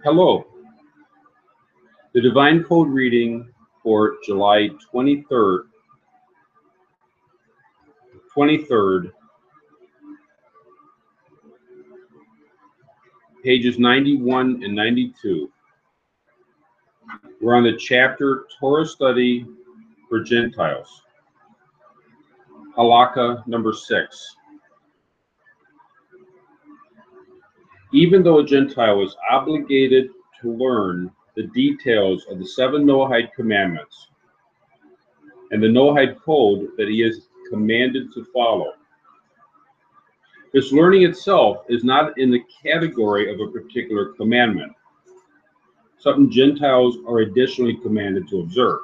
Hello. The Divine Code reading for July 23rd, pages 91 and 92. We're on the chapter Torah Study for Gentiles, Halakha number 6. Even though a Gentile is obligated to learn the details of the 7 Noahide commandments and the Noahide code that he is commanded to follow, this learning itself is not in the category of a particular commandment, something Gentiles are additionally commanded to observe.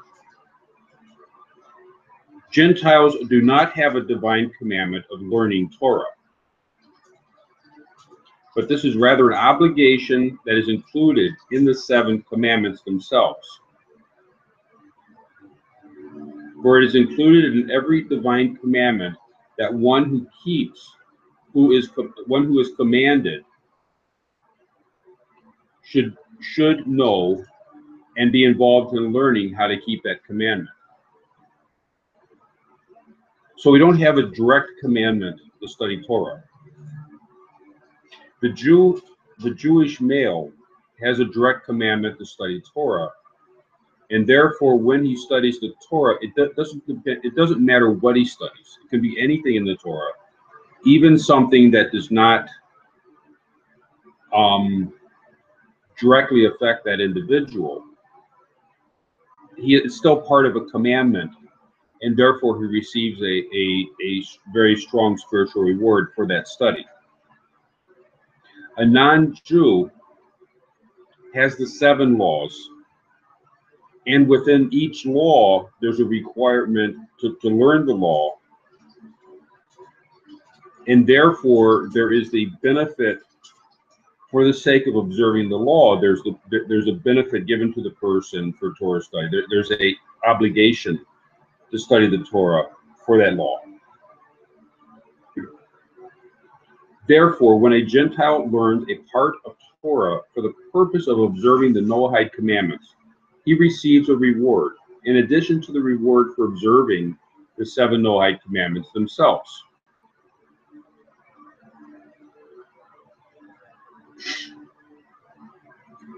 Gentiles do not have a divine commandment of learning Torah, but this is rather an obligation that is included in the 7 commandments themselves. For it is included in every divine commandment that one who is commanded should know and be involved in learning how to keep that commandment. So we don't have a direct commandment to study Torah. The Jewish male has a direct commandment to study Torah, and therefore when he studies the Torah, it doesn't matter what he studies. It can be anything in the Torah, even something that does not directly affect that individual. He is still part of a commandment, and therefore he receives a very strong spiritual reward for that study. A non-Jew has the 7 laws, and within each law there's a requirement to learn the law, and therefore there is the benefit for the sake of observing the law. There's a benefit given to the person for Torah study. There's a obligation to study the Torah for that law. Therefore, when a Gentile learns a part of Torah for the purpose of observing the Noahide commandments, he receives a reward, in addition to the reward for observing the 7 Noahide commandments themselves.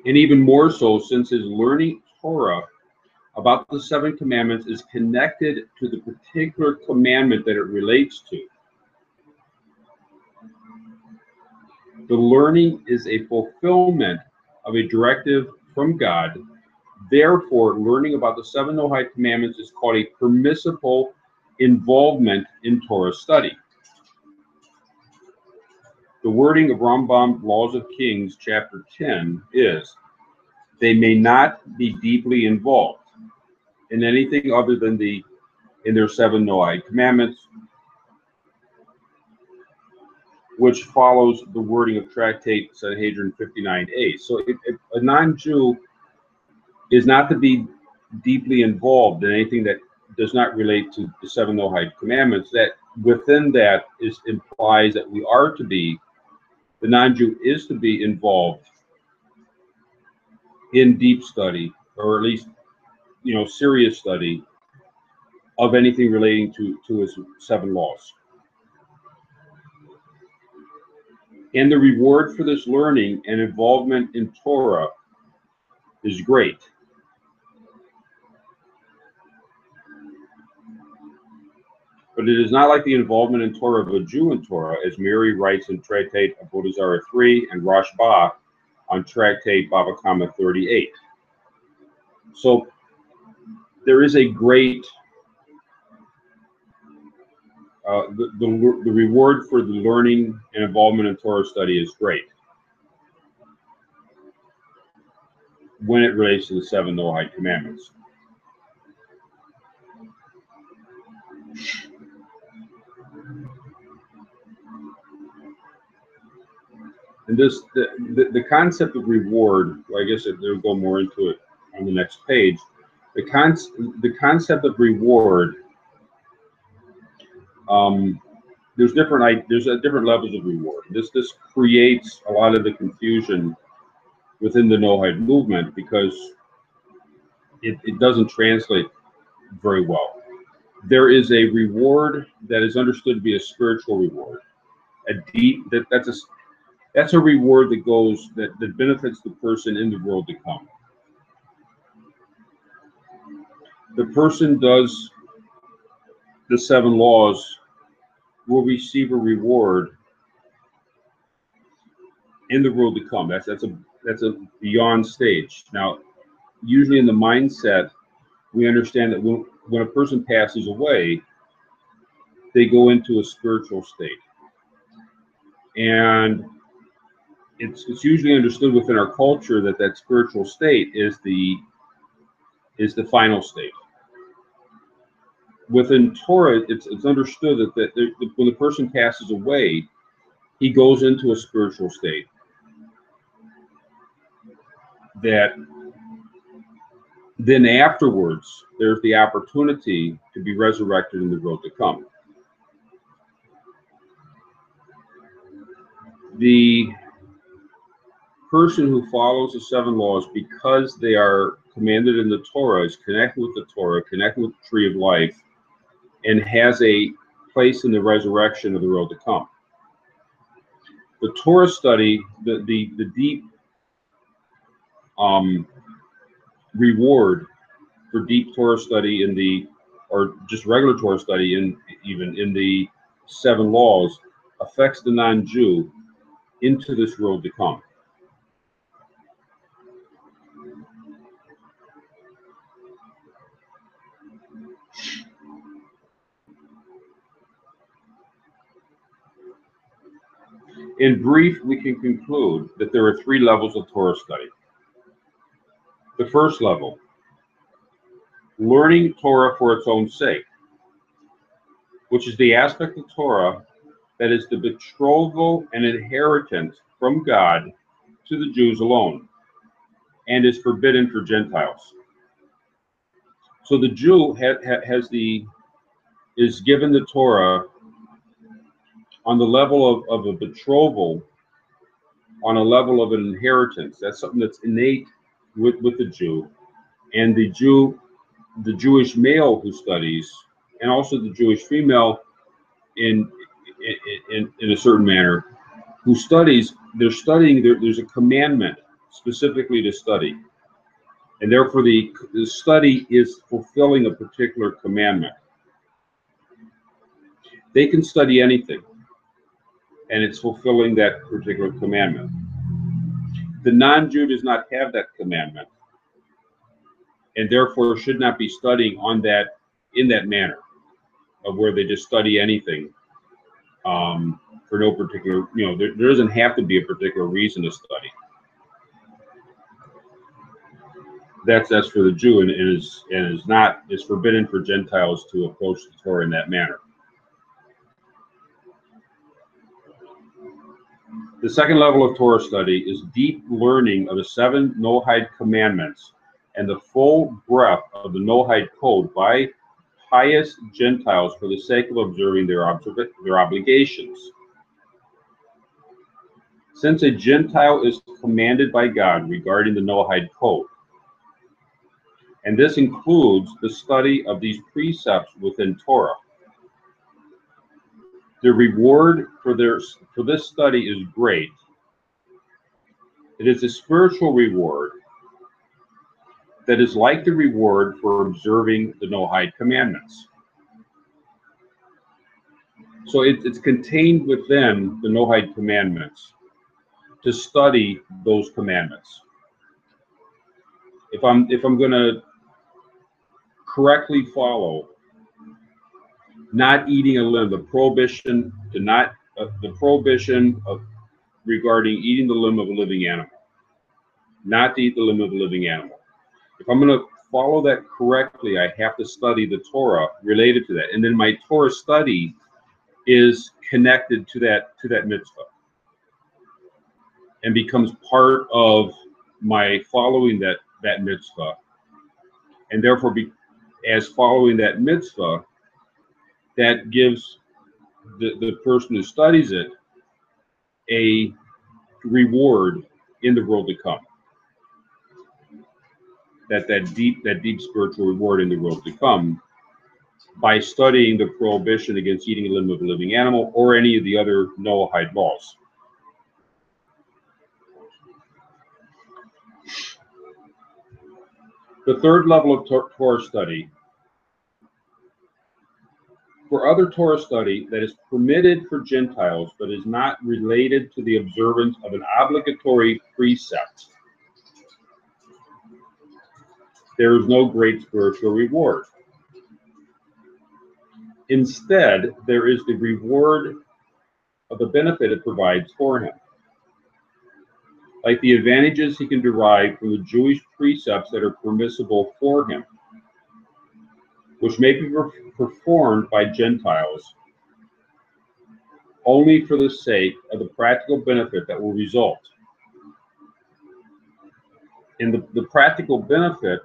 And even more so, since his learning Torah about the 7 commandments is connected to the particular commandment that it relates to. The learning is a fulfillment of a directive from God. Therefore, learning about the 7 Noahide commandments is called a permissible involvement in Torah study. The wording of Rambam Laws of Kings, chapter 10, is, they may not be deeply involved in anything other than in their 7 Noahide commandments, which follows the wording of Tractate Sanhedrin 59a. So if a non-Jew is not to be deeply involved in anything that does not relate to the 7 Noahide commandments, that within that implies that the non-Jew is to be involved in deep study, or at least, serious study of anything relating to his 7 laws. And the reward for this learning and involvement in Torah is great. But it is not like the involvement in Torah of a Jew in Torah, as Mary writes in Tractate Avodah Zarah 3 and Rashba on Tractate Bava Kama 38. So there is a great, the reward for the learning and involvement in Torah study is great when it relates to the 7 Noahide commandments. And the concept of reward, well, I guess they'll go more into it on the next page. The concept of reward, there's different levels of reward. This creates a lot of the confusion within the Noahide movement because it doesn't translate very well. There is a reward that is understood to be a spiritual reward, a deep that's a reward that goes that benefits the person in the world to come. The person does the 7 laws will receive a reward in the world to come. That's a beyond stage. Now, usually in the mindset, we understand that when a person passes away, they go into a spiritual state, and it's usually understood within our culture that that spiritual state is the final state. Within Torah, it's understood that when the person passes away, he goes into a spiritual state that then afterwards there's the opportunity to be resurrected in the world to come. The person who follows the 7 laws because they are commanded in the Torah is connected with the Torah, connected with the tree of life, and has a place in the resurrection of the world to come. The Torah study, the deep reward for deep Torah study or just regular Torah study even in the 7 laws affects the non-Jew into this world to come. In brief, we can conclude that there are 3 levels of Torah study. The first level, learning Torah for its own sake, which is the aspect of Torah that is the betrothal and inheritance from God to the Jews alone, and is forbidden for Gentiles. So the Jew is given the Torah on the level of a betrothal, on a level of an inheritance. That's something that's innate with the Jew. And the Jewish male who studies, and also the Jewish female in a certain manner, who studies, there's a commandment specifically to study. And therefore the study is fulfilling a particular commandment. They can study anything, and it's fulfilling that particular commandment. The non-Jew does not have that commandment, and therefore should not be studying in that manner of where they just study anything for no particular, there doesn't have to be a particular reason to study. That's for the Jew, and is forbidden for Gentiles to approach the Torah in that manner. The second level of Torah study is deep learning of the 7 Noahide commandments and the full breadth of the Noahide code by pious Gentiles for the sake of observing their obligations. Since a Gentile is commanded by God regarding the Noahide code, and this includes the study of these precepts within Torah, the reward for this study is great. It is a spiritual reward that is like the reward for observing the Noahide commandments. So it's contained within the Noahide commandments to study those commandments. If I'm going to correctly follow not eating a limb, the prohibition of regarding eating the limb of a living animal, not to eat the limb of a living animal. If I'm going to follow that correctly, I have to study the Torah related to that, and then my Torah study is connected to that mitzvah and becomes part of my following that mitzvah, and therefore as following that mitzvah, that gives the person who studies it a reward in the world to come. that deep spiritual reward in the world to come by studying the prohibition against eating a limb of a living animal or any of the other Noahide laws. The third level of Torah study. For other Torah study that is permitted for Gentiles but is not related to the observance of an obligatory precept, there is no great spiritual reward. Instead, there is the reward of the benefit it provides for him, like the advantages he can derive from the Jewish precepts that are permissible for him, which may be performed by Gentiles only for the sake of the practical benefit that will result. And the practical benefit,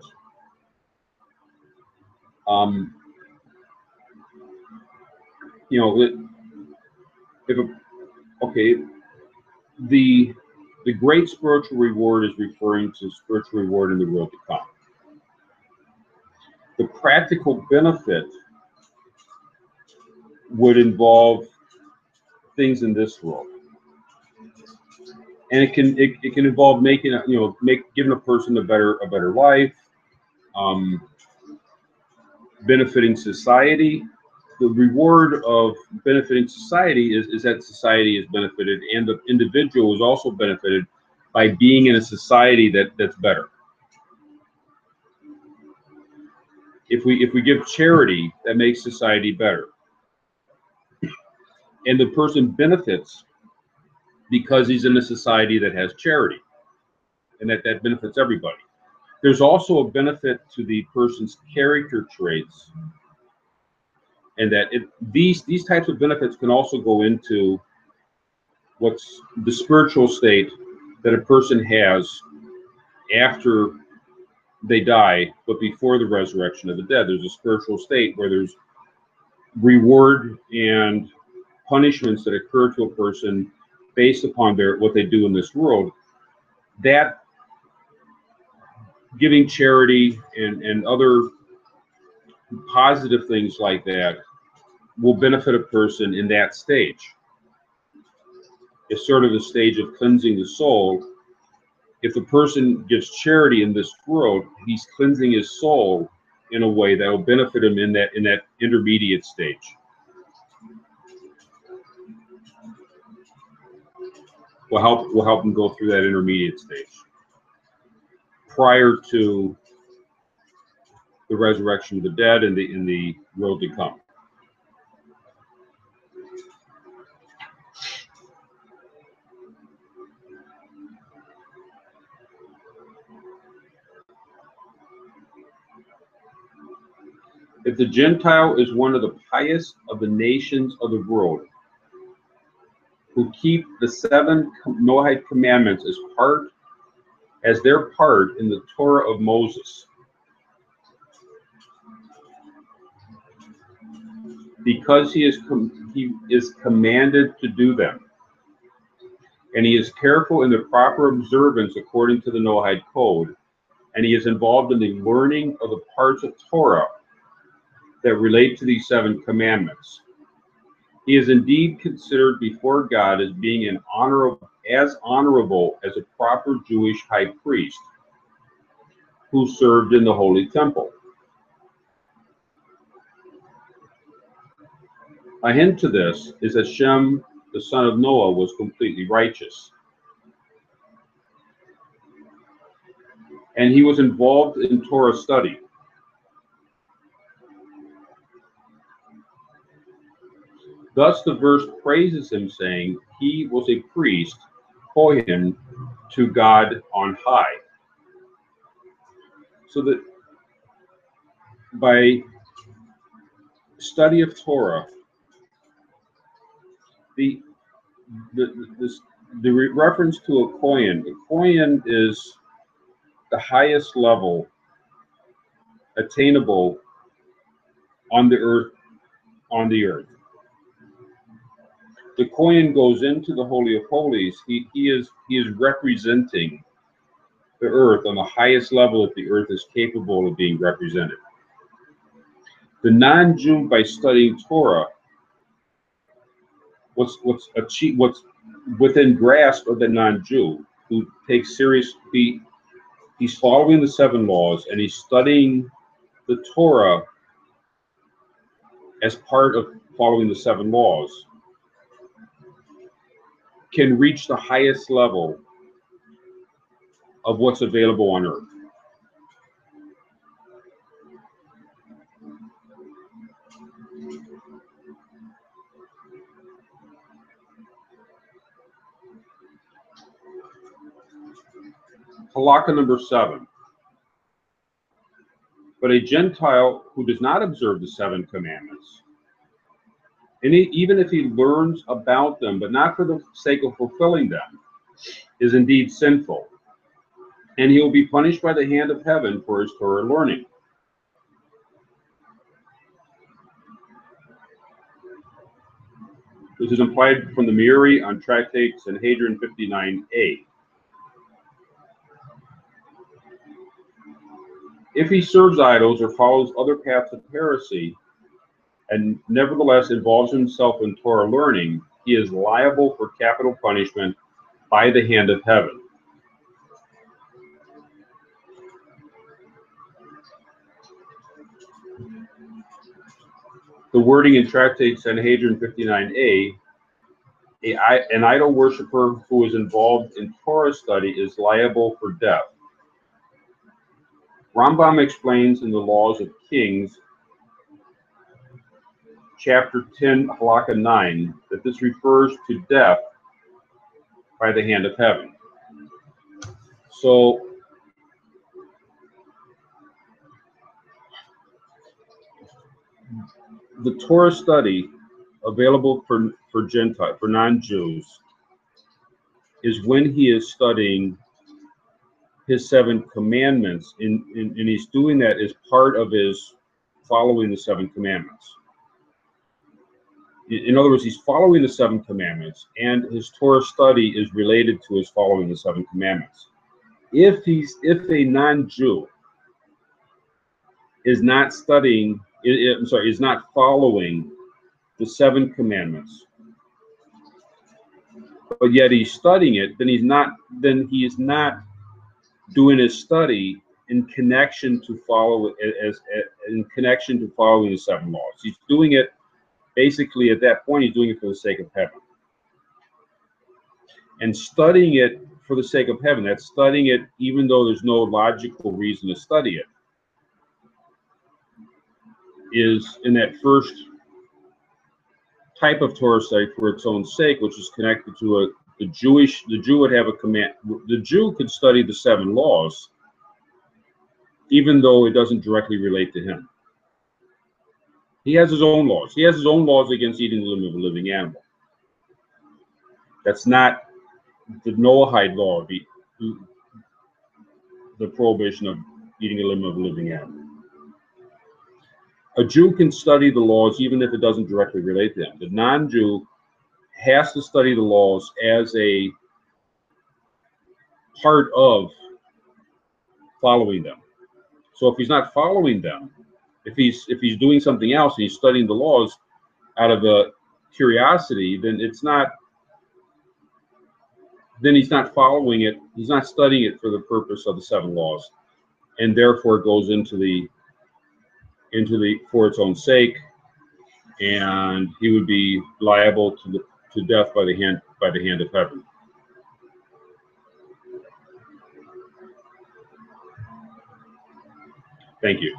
the great spiritual reward is referring to spiritual reward in the world to come. The practical benefit would involve things in this world, and it can involve giving a person a better life, benefiting society. The reward of benefiting society is that society is benefited, and the individual is also benefited by being in a society that's better. If we give charity, that makes society better, and the person benefits because he's in a society that has charity, and that benefits everybody. There's also a benefit to the person's character traits, and that these types of benefits can also go into what's the spiritual state that a person has after they die, but before the resurrection of the dead. There's a spiritual state where there's reward and punishments that occur to a person based upon what they do in this world. That giving charity and other positive things like that will benefit a person in that stage. It's sort of a stage of cleansing the soul. If the person gives charity in this world, he's cleansing his soul in a way that will benefit him in that intermediate stage. Will help him go through that intermediate stage prior to the resurrection of the dead in the world to come. If the Gentile is one of the pious of the nations of the world, who keep the 7 Noahide commandments as their part in the Torah of Moses, because he is commanded to do them, and he is careful in the proper observance according to the Noahide code, and he is involved in the learning of the parts of Torah that relate to these 7 commandments. He is indeed considered before God as being as honorable as a proper Jewish high priest who served in the holy temple. A hint to this is that Shem, the son of Noah, was completely righteous, and he was involved in Torah study. Thus the verse praises him, saying, he was a priest, kohen, to God on high. So that by study of Torah, the reference to a kohen is the highest level attainable on the earth. The kohen goes into the Holy of Holies. He is representing the earth on the highest level that the earth is capable of being represented. The non-Jew, by studying Torah, what's within grasp of the non-Jew, who takes serious, he's following the 7 laws and he's studying the Torah as part of following the 7 laws, can reach the highest level of what's available on earth. Halakha number 7. But a Gentile who does not observe the 7 commandments, and even if he learns about them, but not for the sake of fulfilling them, is indeed sinful, and he will be punished by the hand of heaven for his Torah learning. This is implied from the Meiri on Tractate Sanhedrin 59a. If he serves idols or follows other paths of heresy, and nevertheless involves himself in Torah learning, he is liable for capital punishment by the hand of heaven. The wording in Tractate Sanhedrin 59a, an idol worshiper who is involved in Torah study is liable for death. Rambam explains in the Laws of Kings, chapter 10, halakha 9, that this refers to death by the hand of heaven. So, the Torah study available for non-Jews, is when he is studying his 7 commandments, and he's doing that as part of his following the 7 commandments. In other words, he's following the 7 commandments, and his Torah study is related to his following the 7 commandments. If a non-Jew is not studying, is not following the 7 commandments, but yet he's studying it, then he is not doing his study in connection to following the 7 laws. He's doing it basically at that point. He's doing it for the sake of heaven, and studying it for the sake of heaven. That's studying it even though there's no logical reason to study it. Is in that first type of Torah study for its own sake, which is connected to the Jew would have a command. The Jew could study the 7 laws, even though it doesn't directly relate to him. He has his own laws. He has his own laws against eating the limb of a living animal. That's not the Noahide law, the prohibition of eating a limb of a living animal. A Jew can study the laws even if it doesn't directly relate to him. The non-Jew has to study the laws as a part of following them. So if he's not following them, if he's doing something else and he's studying the laws out of a curiosity, then he's not following it. He's not studying it for the purpose of the 7 laws, and therefore it goes into the for its own sake, and he would be liable to death by the hand of heaven. Thank you.